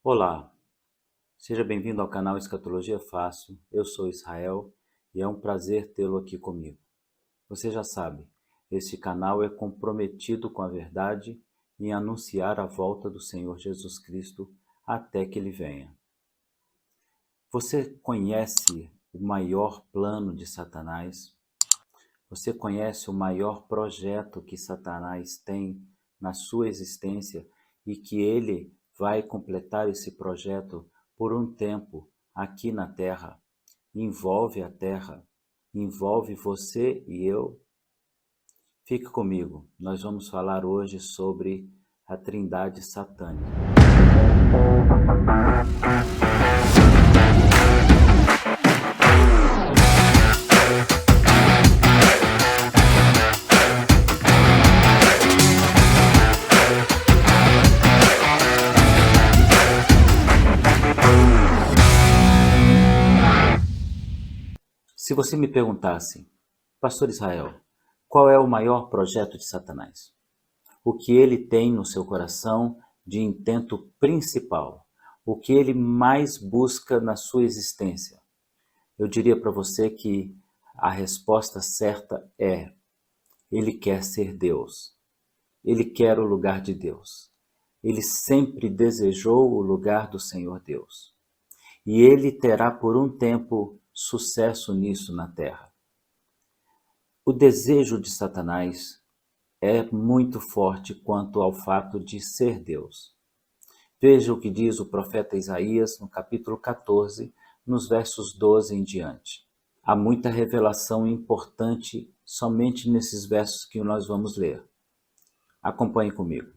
Olá, seja bem-vindo ao canal Escatologia Fácil. Eu sou Israel e é um prazer tê-lo aqui comigo. Você já sabe, este canal é comprometido com a verdade e em anunciar a volta do Senhor Jesus Cristo até que Ele venha. Você conhece o maior plano de Satanás? Você conhece o maior projeto que Satanás tem na sua existência e que ele vai completar esse projeto por um tempo aqui na Terra? Envolve a Terra, envolve você e eu. Fique comigo, nós vamos falar hoje sobre a Trindade Satânica. Se você me perguntasse, Pastor Israel, qual é o maior projeto de Satanás? O que ele tem no seu coração de intento principal? O que ele mais busca na sua existência? Eu diria para você que a resposta certa é: ele quer ser Deus. Ele quer o lugar de Deus. Ele sempre desejou o lugar do Senhor Deus. E ele terá por um tempo sucesso nisso na terra. O desejo de Satanás é muito forte quanto ao fato de ser Deus. Veja o que diz o profeta Isaías no capítulo 14, nos versos 12 em diante. Há muita revelação importante somente nesses versos que nós vamos ler. Acompanhe comigo.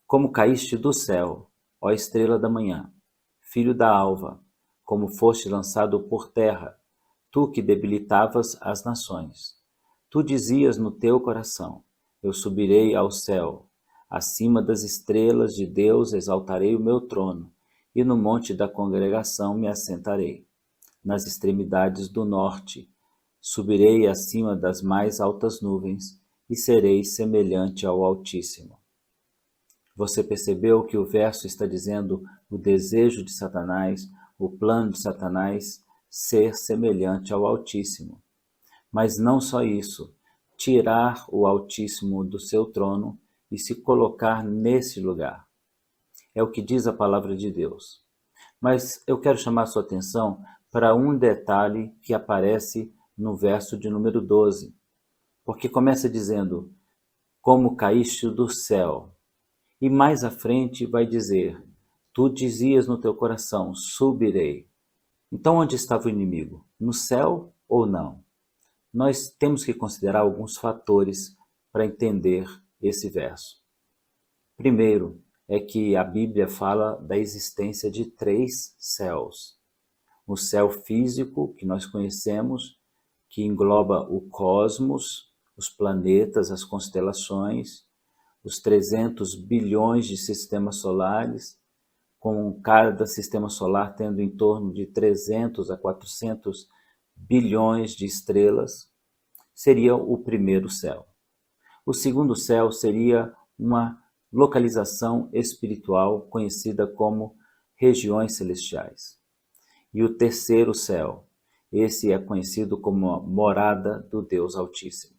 Como caíste do céu, ó estrela da manhã, filho da alva, como foste lançado por terra, tu que debilitavas as nações. Tu dizias no teu coração: eu subirei ao céu, acima das estrelas de Deus exaltarei o meu trono, e no monte da congregação me assentarei. Nas extremidades do norte, subirei acima das mais altas nuvens, e serei semelhante ao Altíssimo. Você percebeu que o verso está dizendo o desejo de Satanás, o plano de Satanás, ser semelhante ao Altíssimo. Mas não só isso, tirar o Altíssimo do seu trono e se colocar nesse lugar. É o que diz a palavra de Deus. Mas eu quero chamar sua atenção para um detalhe que aparece no verso de número 12, porque começa dizendo: como caíste do céu. E mais à frente vai dizer: tu dizias no teu coração, subirei. Então onde estava o inimigo? No céu ou não? Nós temos que considerar alguns fatores para entender esse verso. Primeiro, é que a Bíblia fala da existência de 3 céus. O céu físico, que nós conhecemos, que engloba o cosmos, os planetas, as constelações, os 300 bilhões de sistemas solares, com cada sistema solar tendo em torno de 300 a 400 bilhões de estrelas, seria o primeiro céu. O segundo céu seria uma localização espiritual conhecida como regiões celestiais. E o terceiro céu, esse é conhecido como a morada do Deus Altíssimo.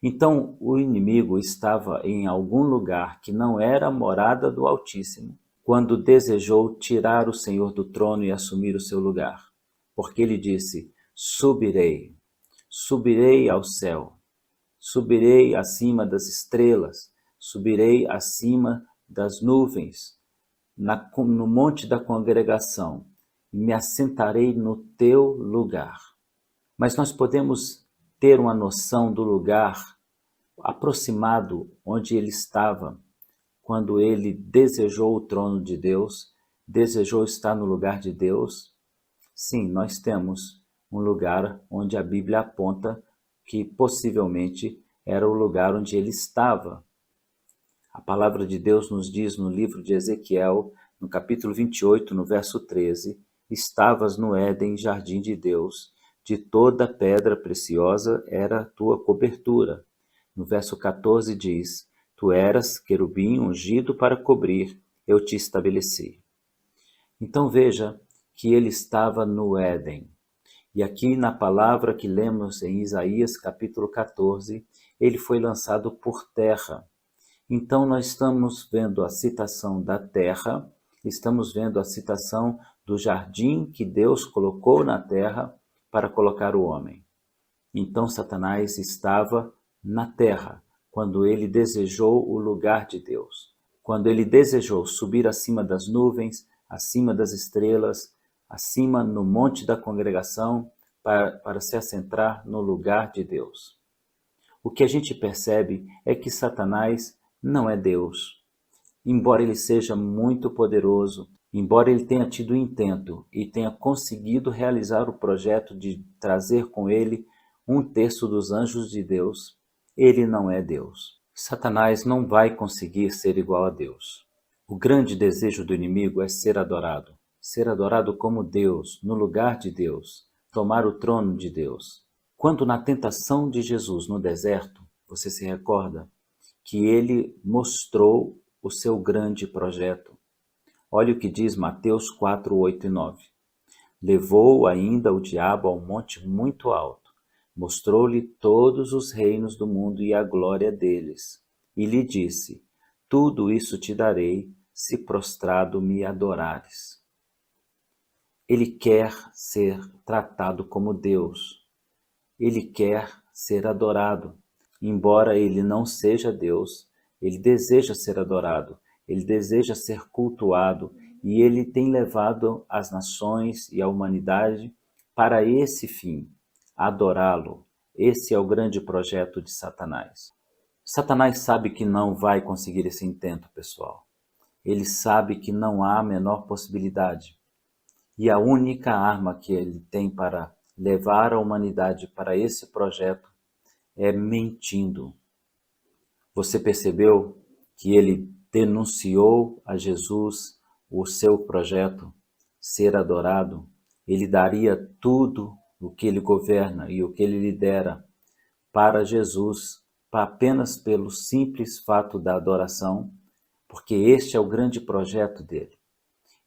Então, o inimigo estava em algum lugar que não era a morada do Altíssimo, quando desejou tirar o Senhor do trono e assumir o seu lugar. Porque ele disse: subirei, subirei ao céu, subirei acima das estrelas, subirei acima das nuvens, no monte da congregação, e me assentarei no teu lugar. Mas nós podemos ter uma noção do lugar aproximado onde ele estava quando ele desejou o trono de Deus, desejou estar no lugar de Deus. Sim, nós temos um lugar onde a Bíblia aponta que possivelmente era o lugar onde ele estava. A palavra de Deus nos diz no livro de Ezequiel, no capítulo 28, no verso 13, estavas no Éden, jardim de Deus, de toda pedra preciosa era a tua cobertura. No verso 14 diz: tu eras querubim ungido para cobrir, eu te estabeleci. Então veja que ele estava no Éden. E aqui na palavra que lemos em Isaías capítulo 14, ele foi lançado por terra. Então nós estamos vendo a citação da terra, estamos vendo a citação do jardim que Deus colocou na terra para colocar o homem. Então Satanás estava na terra quando ele desejou o lugar de Deus, quando ele desejou subir acima das nuvens, acima das estrelas, acima no monte da congregação, para se assentrar no lugar de Deus. O que a gente percebe é que Satanás não é Deus. Embora ele seja muito poderoso, embora ele tenha tido intento e tenha conseguido realizar o projeto de trazer com ele 1/3 dos anjos de Deus, ele não é Deus. Satanás não vai conseguir ser igual a Deus. O grande desejo do inimigo é ser adorado como Deus, no lugar de Deus, tomar o trono de Deus. Quando na tentação de Jesus no deserto, você se recorda que ele mostrou o seu grande projeto. Olha o que diz Mateus 4, 8 e 9. Levou ainda o diabo a um monte muito alto, mostrou-lhe todos os reinos do mundo e a glória deles, e lhe disse: tudo isso te darei, se prostrado me adorares. Ele quer ser tratado como Deus. Ele quer ser adorado. Embora ele não seja Deus, ele deseja ser adorado, ele deseja ser cultuado e ele tem levado as nações e a humanidade para esse fim, adorá-lo. Esse é o grande projeto de Satanás. Satanás sabe que não vai conseguir esse intento, pessoal. Ele sabe que não há a menor possibilidade. E a única arma que ele tem para levar a humanidade para esse projeto é mentindo. Você percebeu que ele denunciou a Jesus o seu projeto, ser adorado? Ele daria tudo o que ele governa e o que ele lidera para Jesus, apenas pelo simples fato da adoração, porque este é o grande projeto dele.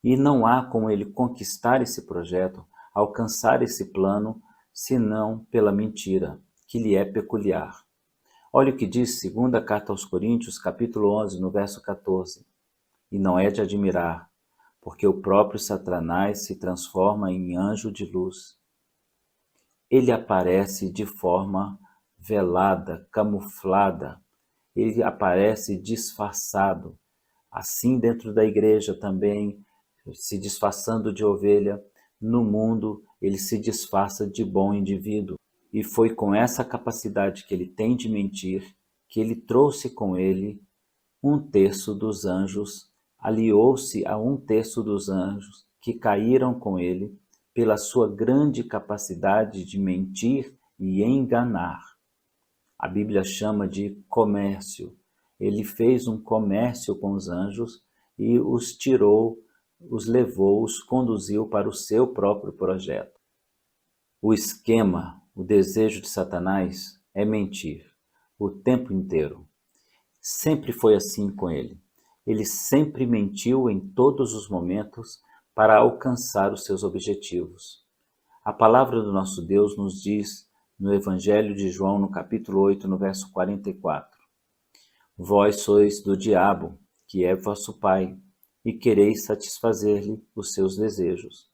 E não há como ele conquistar esse projeto, alcançar esse plano, senão pela mentira, que lhe é peculiar. Olha o que diz 2ª Carta aos Coríntios, capítulo 11, no verso 14. E não é de admirar, porque o próprio Satanás se transforma em anjo de luz. Ele aparece de forma velada, camuflada. Ele aparece disfarçado. Assim dentro da igreja também, se disfarçando de ovelha, no mundo ele se disfarça de bom indivíduo. E foi com essa capacidade que ele tem de mentir que ele trouxe com ele 1/3 dos anjos, aliou-se a 1/3 dos anjos que caíram com ele pela sua grande capacidade de mentir e enganar. A Bíblia chama de comércio. Ele fez um comércio com os anjos e os tirou, os levou, os conduziu para o seu próprio projeto. O esquema, o desejo de Satanás é mentir o tempo inteiro. Sempre foi assim com ele. Ele sempre mentiu em todos os momentos para alcançar os seus objetivos. A palavra do nosso Deus nos diz no Evangelho de João, no capítulo 8, no verso 44. Vós sois do diabo, que é vosso pai, e quereis satisfazer-lhe os seus desejos.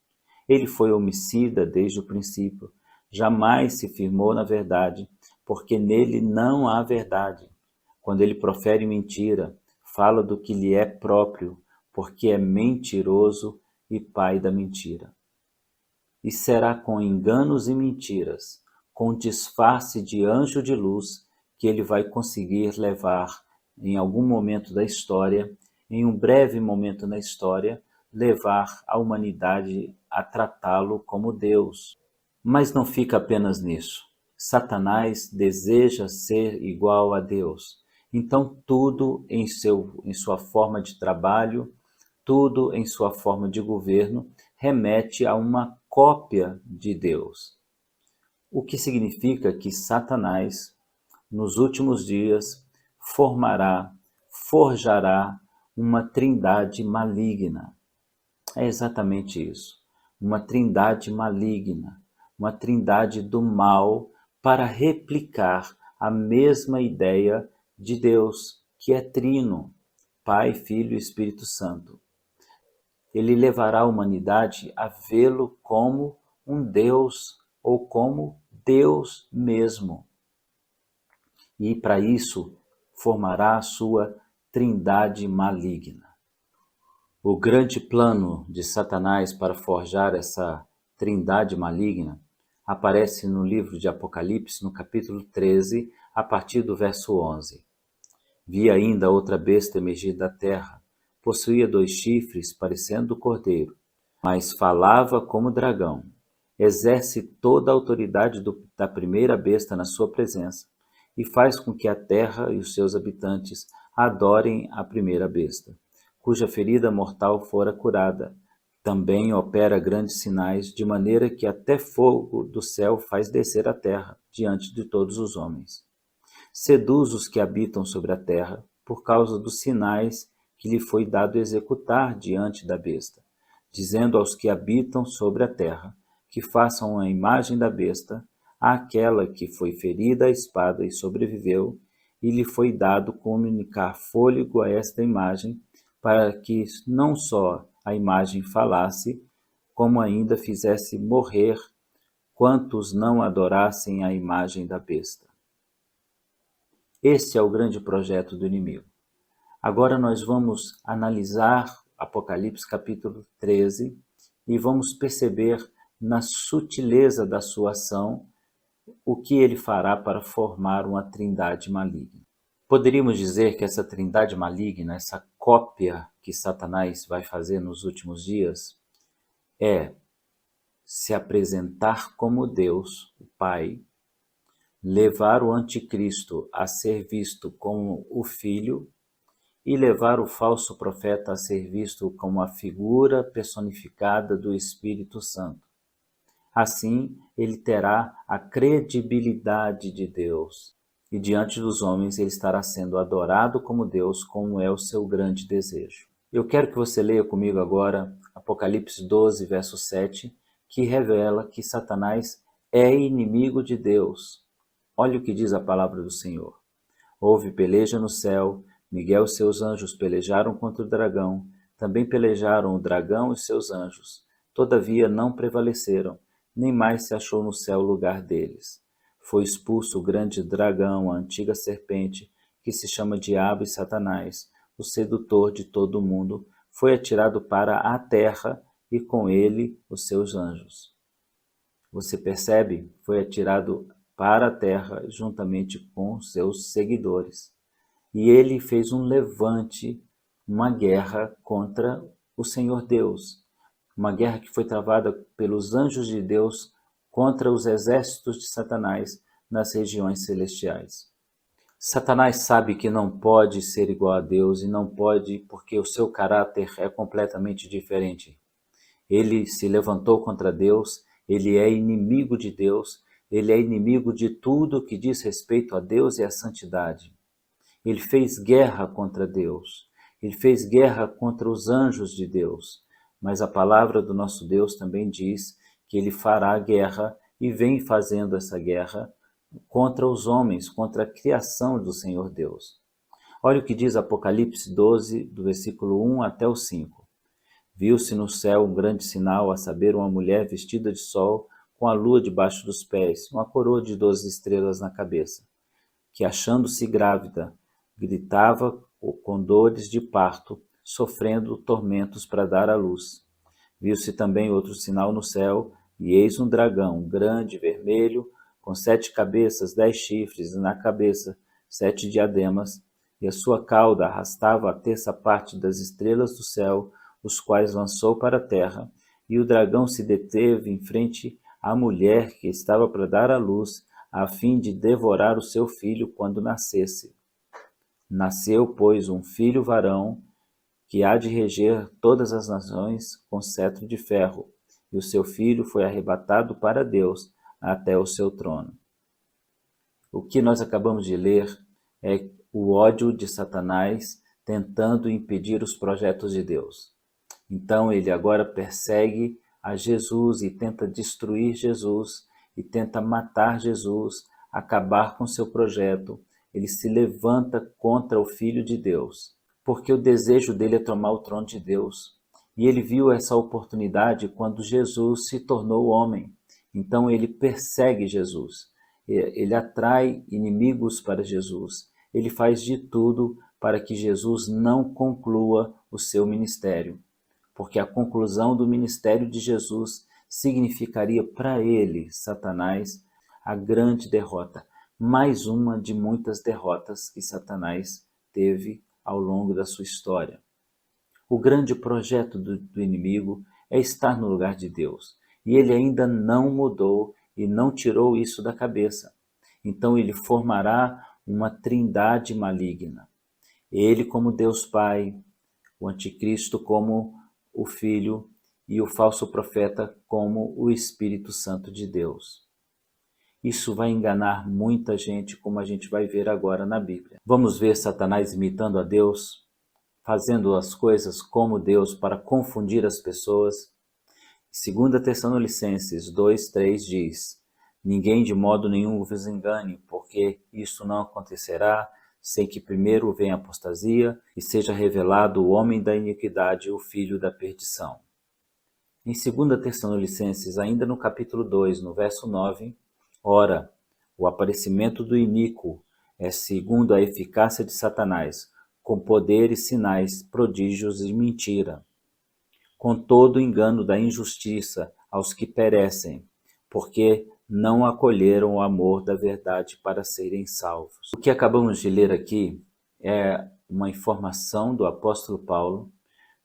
Ele foi homicida desde o princípio, jamais se firmou na verdade, porque nele não há verdade. Quando ele profere mentira, fala do que lhe é próprio, porque é mentiroso e pai da mentira. E será com enganos e mentiras, com disfarce de anjo de luz, que ele vai conseguir levar, em algum momento da história, em um breve momento na história, levar a humanidade a tratá-lo como Deus. Mas não fica apenas nisso. Satanás deseja ser igual a Deus. Então tudo em sua forma de trabalho, tudo em sua forma de governo, remete a uma cópia de Deus. O que significa que Satanás, nos últimos dias, forjará uma trindade maligna. É exatamente isso. Uma trindade maligna, uma trindade do mal para replicar a mesma ideia de Deus, que é trino, Pai, Filho e Espírito Santo. Ele levará a humanidade a vê-lo como um Deus ou como Deus mesmo. E para isso formará a sua trindade maligna. O grande plano de Satanás para forjar essa trindade maligna aparece no livro de Apocalipse, no capítulo 13, a partir do verso 11. Vi ainda outra besta emergir da terra. Possuía 2 chifres, parecendo o cordeiro, mas falava como dragão. Exerce toda a autoridade da primeira besta na sua presença e faz com que a terra e os seus habitantes adorem a primeira besta, cuja ferida mortal fora curada. Também opera grandes sinais, de maneira que até fogo do céu faz descer a terra diante de todos os homens. Seduz os que habitam sobre a terra, por causa dos sinais que lhe foi dado executar diante da besta, dizendo aos que habitam sobre a terra, que façam a imagem da besta, àquela que foi ferida à espada e sobreviveu, e lhe foi dado comunicar fôlego a esta imagem, para que não só a imagem falasse, como ainda fizesse morrer quantos não adorassem a imagem da besta. Este é o grande projeto do inimigo. Agora nós vamos analisar Apocalipse capítulo 13 e vamos perceber na sutileza da sua ação o que ele fará para formar uma trindade maligna. Poderíamos dizer que essa trindade maligna, essa cópia que Satanás vai fazer nos últimos dias, é se apresentar como Deus, o Pai, levar o anticristo a ser visto como o Filho e levar o falso profeta a ser visto como a figura personificada do Espírito Santo. Assim, ele terá a credibilidade de Deus e diante dos homens ele estará sendo adorado como Deus, como é o seu grande desejo. Eu quero que você leia comigo agora Apocalipse 12, verso 7, que revela que Satanás é inimigo de Deus. Olha o que diz a palavra do Senhor. Houve peleja no céu, Miguel e seus anjos pelejaram contra o dragão, também pelejaram o dragão e seus anjos. Todavia não prevaleceram, nem mais se achou no céu lugar deles. Foi expulso o grande dragão, a antiga serpente, que se chama Diabo e Satanás, o sedutor de todo o mundo, foi atirado para a terra e com ele os seus anjos. Você percebe? Foi atirado para a terra juntamente com seus seguidores. E ele fez um levante, uma guerra contra o Senhor Deus. Uma guerra que foi travada pelos anjos de Deus contra os exércitos de Satanás nas regiões celestiais. Satanás sabe que não pode ser igual a Deus e não pode porque o seu caráter é completamente diferente. Ele se levantou contra Deus, ele é inimigo de Deus, ele é inimigo de tudo que diz respeito a Deus e à santidade. Ele fez guerra contra Deus, ele fez guerra contra os anjos de Deus, mas a palavra do nosso Deus também diz que ele fará guerra e vem fazendo essa guerra contra os homens, contra a criação do Senhor Deus. Olha o que diz Apocalipse 12, do versículo 1 até o 5. Viu-se no céu um grande sinal, a saber, uma mulher vestida de sol, com a lua debaixo dos pés, uma coroa de 12 estrelas na cabeça, que, achando-se grávida, gritava com dores de parto, sofrendo tormentos para dar à luz. Viu-se também outro sinal no céu, e eis um dragão, grande, vermelho, com 7 cabeças, 10 chifres, e na cabeça 7 diademas, e a sua cauda arrastava a terça parte das estrelas do céu, os quais lançou para a terra, e o dragão se deteve em frente à mulher que estava para dar à luz, a fim de devorar o seu filho quando nascesse. Nasceu, pois, um filho varão, que há de reger todas as nações com cetro de ferro, e o seu filho foi arrebatado para Deus até o seu trono. O que nós acabamos de ler é o ódio de Satanás tentando impedir os projetos de Deus. Então ele agora persegue a Jesus e tenta destruir Jesus e tenta matar Jesus, acabar com seu projeto. Ele se levanta contra o Filho de Deus, porque o desejo dele é tomar o trono de Deus. E ele viu essa oportunidade quando Jesus se tornou homem. Então ele persegue Jesus, ele atrai inimigos para Jesus, ele faz de tudo para que Jesus não conclua o seu ministério, porque a conclusão do ministério de Jesus significaria para ele, Satanás, a grande derrota, mais uma de muitas derrotas que Satanás teve ao longo da sua história. O grande projeto do inimigo é estar no lugar de Deus, e ele ainda não mudou e não tirou isso da cabeça. Então ele formará uma trindade maligna. Ele como Deus Pai, o anticristo como o Filho e o falso profeta como o Espírito Santo de Deus. Isso vai enganar muita gente, como a gente vai ver agora na Bíblia. Vamos ver Satanás imitando a Deus, fazendo as coisas como Deus para confundir as pessoas. 2 Tessalonicenses 2:3 diz: ninguém de modo nenhum vos engane, porque isso não acontecerá sem que primeiro venha a apostasia e seja revelado o homem da iniquidade, o filho da perdição. Em 2 Tessalonicenses, ainda no capítulo 2, no verso 9, ora, o aparecimento do iníquo é segundo a eficácia de Satanás, com poder e sinais, prodígios e mentira, com todo o engano da injustiça aos que perecem, porque não acolheram o amor da verdade para serem salvos. O que acabamos de ler aqui é uma informação do apóstolo Paulo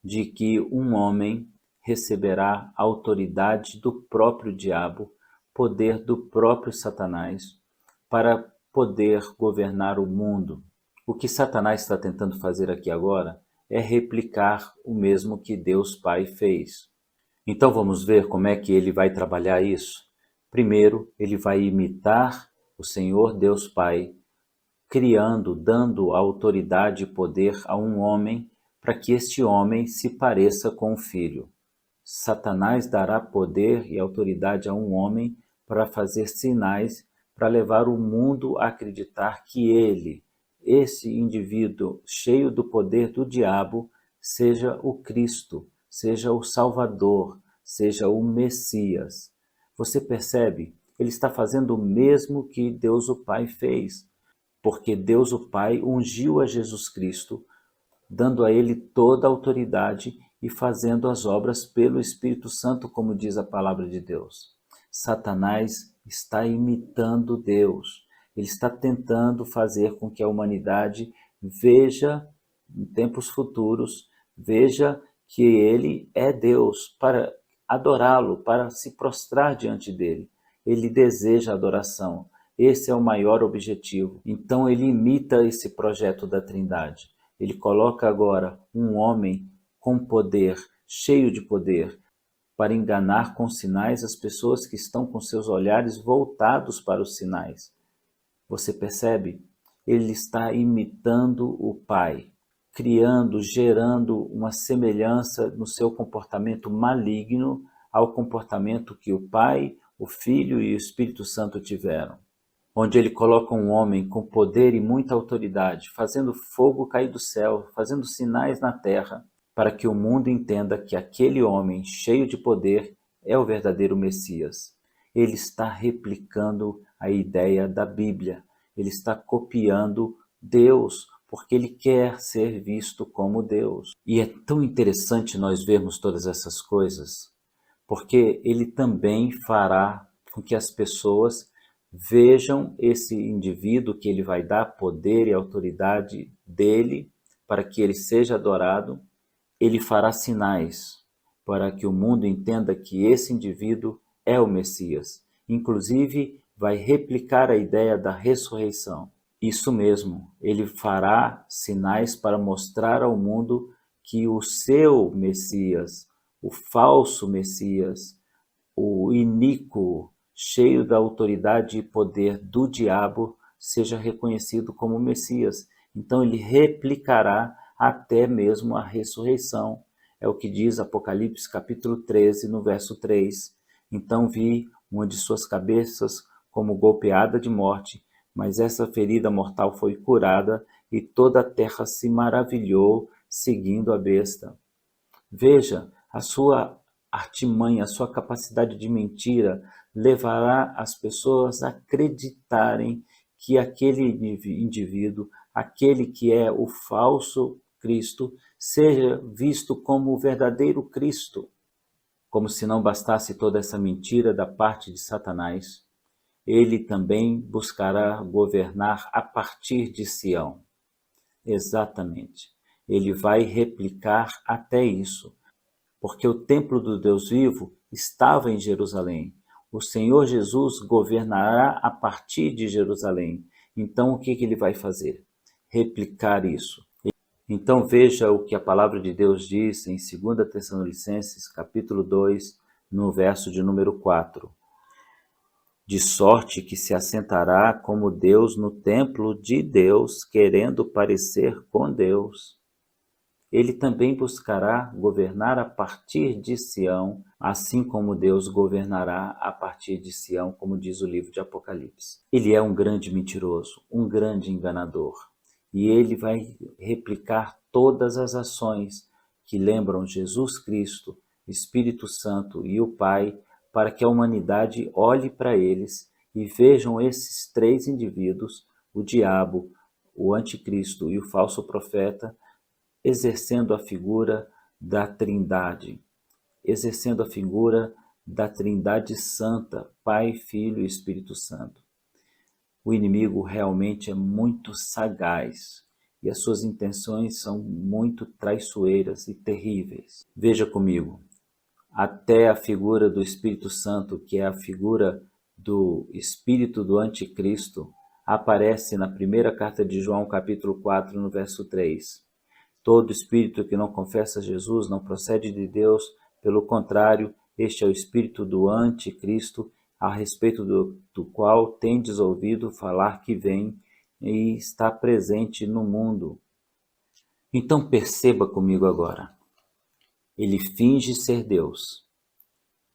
de que um homem receberá autoridade do próprio diabo, poder do próprio Satanás, para poder governar o mundo. O que Satanás está tentando fazer aqui agora é replicar o mesmo que Deus Pai fez. Então vamos ver como é que ele vai trabalhar isso. Primeiro, ele vai imitar o Senhor Deus Pai, criando, dando autoridade e poder a um homem para que este homem se pareça com o Filho. Satanás dará poder e autoridade a um homem para fazer sinais, para levar o mundo a acreditar que ele, esse indivíduo cheio do poder do diabo, seja o Cristo, seja o Salvador, seja o Messias. Você percebe? Ele está fazendo o mesmo que Deus o Pai fez, porque Deus o Pai ungiu a Jesus Cristo, dando a ele toda a autoridade e fazendo as obras pelo Espírito Santo, como diz a palavra de Deus. Satanás está imitando Deus. Ele está tentando fazer com que a humanidade veja, em tempos futuros, veja que ele é Deus, para adorá-lo, para se prostrar diante dele. Ele deseja adoração. Esse é o maior objetivo. Então ele imita esse projeto da Trindade. Ele coloca agora um homem com poder, cheio de poder, para enganar com sinais as pessoas que estão com seus olhares voltados para os sinais. Você percebe? Ele está imitando o Pai, criando, gerando uma semelhança no seu comportamento maligno ao comportamento que o Pai, o Filho e o Espírito Santo tiveram. Onde ele coloca um homem com poder e muita autoridade, fazendo fogo cair do céu, fazendo sinais na terra, para que o mundo entenda que aquele homem cheio de poder é o verdadeiro Messias. Ele está replicando a ideia da Bíblia, ele está copiando Deus, porque ele quer ser visto como Deus. E é tão interessante nós vermos todas essas coisas, porque ele também fará com que as pessoas vejam esse indivíduo que ele vai dar poder e autoridade dele para que ele seja adorado. Ele fará sinais para que o mundo entenda que esse indivíduo é o Messias. Inclusive, vai replicar a ideia da ressurreição. Isso mesmo, ele fará sinais para mostrar ao mundo que o seu Messias, o falso Messias, o iníquo, cheio da autoridade e poder do diabo, seja reconhecido como Messias. Então ele replicará até mesmo a ressurreição. É o que diz Apocalipse capítulo 13, no verso 3. Então vi uma de suas cabeças como golpeada de morte, mas essa ferida mortal foi curada e toda a terra se maravilhou seguindo a besta. Veja, a sua artimanha, a sua capacidade de mentira levará as pessoas a acreditarem que aquele indivíduo, aquele que é o falso Cristo, seja visto como o verdadeiro Cristo. Como se não bastasse toda essa mentira da parte de Satanás, ele também buscará governar a partir de Sião. Exatamente. Ele vai replicar até isso, porque o templo do Deus vivo estava em Jerusalém. O Senhor Jesus governará a partir de Jerusalém. Então, o que ele vai fazer? Replicar isso. Então veja o que a palavra de Deus diz em 2 Tessalonicenses, capítulo 2, no verso de número 4. De sorte que se assentará como Deus no templo de Deus, querendo parecer com Deus. Ele também buscará governar a partir de Sião, assim como Deus governará a partir de Sião, como diz o livro de Apocalipse. Ele é um grande mentiroso, um grande enganador. E ele vai replicar todas as ações que lembram Jesus Cristo, Espírito Santo e o Pai, para que a humanidade olhe para eles e vejam esses três indivíduos, o diabo, o anticristo e o falso profeta, exercendo a figura da Trindade, exercendo a figura da Trindade Santa, Pai, Filho e Espírito Santo. O inimigo realmente é muito sagaz e as suas intenções são muito traiçoeiras e terríveis. Veja comigo, até a figura do Espírito Santo, que é a figura do Espírito do Anticristo, aparece na primeira carta de João, capítulo 4, no verso 3. Todo espírito que não confessa Jesus não procede de Deus, pelo contrário, este é o espírito do Anticristo, a respeito do qual tendes ouvido falar que vem e está presente no mundo. Então perceba comigo agora. Ele finge ser Deus.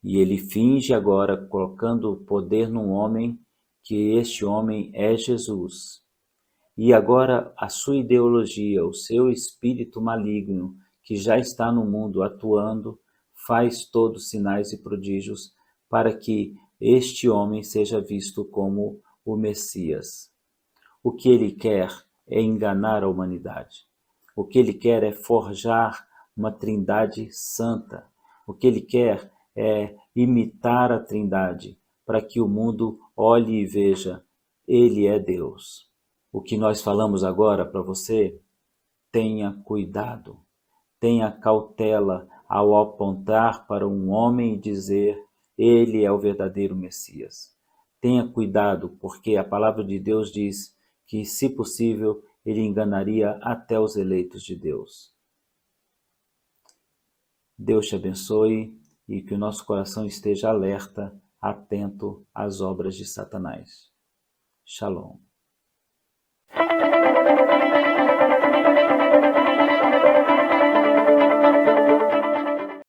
E ele finge agora colocando poder num homem, que este homem é Jesus. E agora a sua ideologia, o seu espírito maligno, que já está no mundo atuando, faz todos sinais e prodígios para que este homem seja visto como o Messias. O que ele quer é enganar a humanidade. O que ele quer é forjar uma Trindade santa. O que ele quer é imitar a Trindade, para que o mundo olhe e veja, ele é Deus. O que nós falamos agora para você, tenha cuidado, tenha cautela ao apontar para um homem e dizer, ele é o verdadeiro Messias. Tenha cuidado, porque a palavra de Deus diz que, se possível, ele enganaria até os eleitos de Deus. Deus te abençoe e que o nosso coração esteja alerta, atento às obras de Satanás. Shalom.